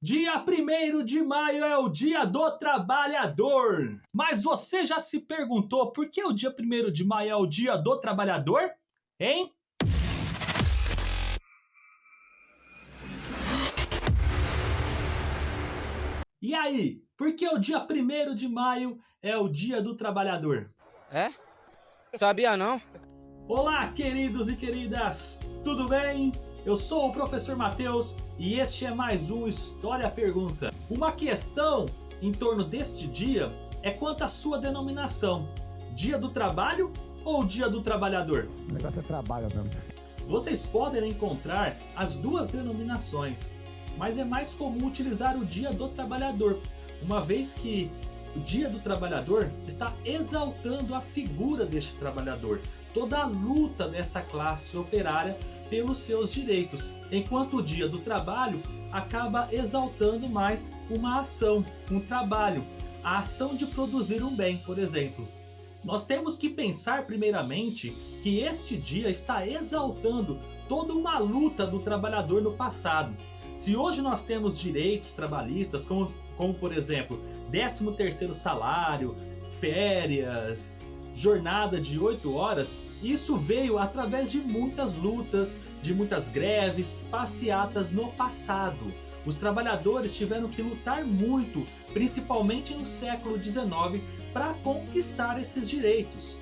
Dia 1º de maio é o Dia do Trabalhador. Mas você já se perguntou por que o dia 1º de maio é o Dia do Trabalhador? Hein? E aí, por que o dia 1º de maio é o Dia do Trabalhador? É? Sabia não? Olá, queridos e queridas, tudo bem? Eu sou o professor Matheus e este é mais um História Pergunta. Uma questão em torno deste dia é quanto à sua denominação: Dia do Trabalho ou Dia do Trabalhador? O negócio é trabalho mesmo. Vocês podem encontrar as duas denominações, mas é mais comum utilizar o Dia do Trabalhador, uma vez que o Dia do Trabalhador está exaltando a figura deste trabalhador, toda a luta dessa classe operária pelos seus direitos, enquanto o Dia do Trabalho acaba exaltando mais uma ação, um trabalho, a ação de produzir um bem, por exemplo. Nós temos que pensar primeiramente que este dia está exaltando toda uma luta do trabalhador no passado. Se hoje nós temos direitos trabalhistas, como por exemplo, 13º salário, férias, jornada de 8 horas, isso veio através de muitas lutas, de muitas greves, passeatas no passado. Os trabalhadores tiveram que lutar muito, principalmente no século XIX, para conquistar esses direitos.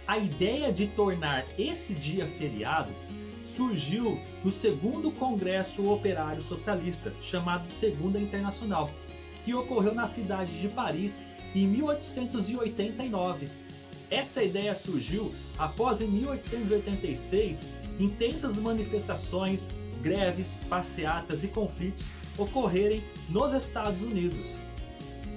A ideia de tornar esse dia feriado surgiu no segundo Congresso Operário Socialista, chamado de Segunda Internacional, que ocorreu na cidade de Paris em 1889. Essa ideia surgiu após, em 1886, intensas manifestações, greves, passeatas e conflitos ocorrerem nos Estados Unidos.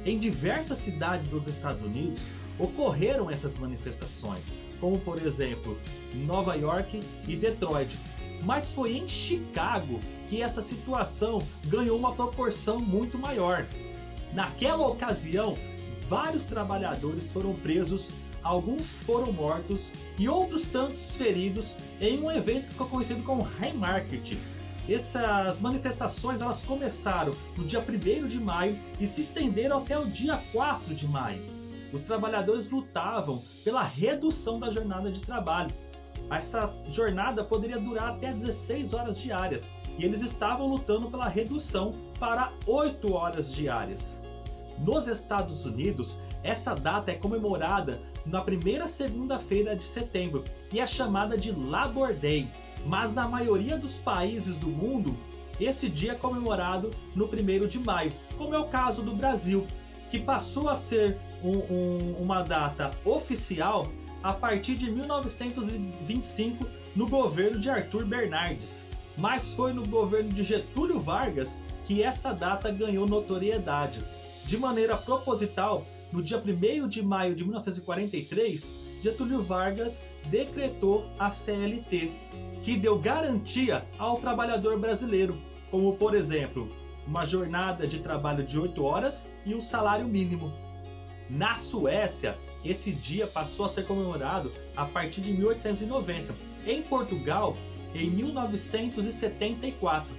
Em diversas cidades dos Estados Unidos ocorreram essas manifestações, como por exemplo Nova York e Detroit. Mas foi em Chicago que essa situação ganhou uma proporção muito maior. Naquela ocasião, vários trabalhadores foram presos, alguns foram mortos e outros tantos feridos em um evento que ficou conhecido como Haymarket. Essas manifestações elas começaram no dia 1º de maio e se estenderam até o dia 4 de maio. Os trabalhadores lutavam pela redução da jornada de trabalho. Essa jornada poderia durar até 16 horas diárias e eles estavam lutando pela redução para 8 horas diárias. Nos Estados Unidos, essa data é comemorada na primeira segunda-feira de setembro e é chamada de Labor Day. Mas na maioria dos países do mundo, esse dia é comemorado no 1º de maio, como é o caso do Brasil, que passou a ser uma data oficial a partir de 1925 no governo de Arthur Bernardes. Mas foi no governo de Getúlio Vargas que essa data ganhou notoriedade. De maneira proposital, no dia 1º de maio de 1943, Getúlio Vargas decretou a CLT, que deu garantia ao trabalhador brasileiro, como por exemplo, uma jornada de trabalho de 8 horas e um salário mínimo. Na Suécia, esse dia passou a ser comemorado a partir de 1890. Em Portugal, em 1974.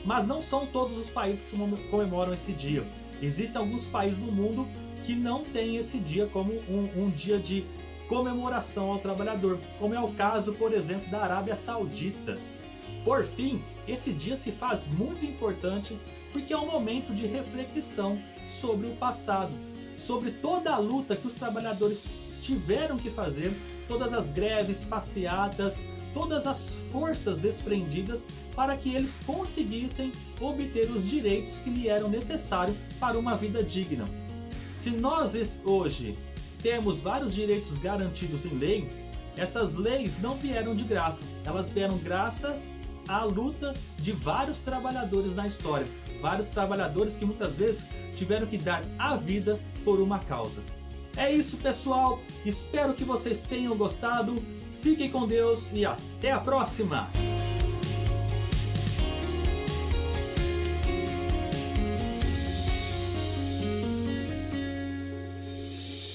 Mas não são todos os países que comemoram esse dia. Existem alguns países do mundo que não têm esse dia como um dia de comemoração ao trabalhador, como é o caso, por exemplo, da Arábia Saudita. Por fim, esse dia se faz muito importante porque é um momento de reflexão sobre o passado, sobre toda a luta que os trabalhadores tiveram que fazer, todas as greves, passeatas, todas as forças desprendidas para que eles conseguissem obter os direitos que lhe eram necessários para uma vida digna. Se nós hoje temos vários direitos garantidos em lei, essas leis não vieram de graça, elas vieram graças à luta de vários trabalhadores na história, vários trabalhadores que muitas vezes tiveram que dar a vida por uma causa. É isso, pessoal, espero que vocês tenham gostado, fiquem com Deus e até a próxima!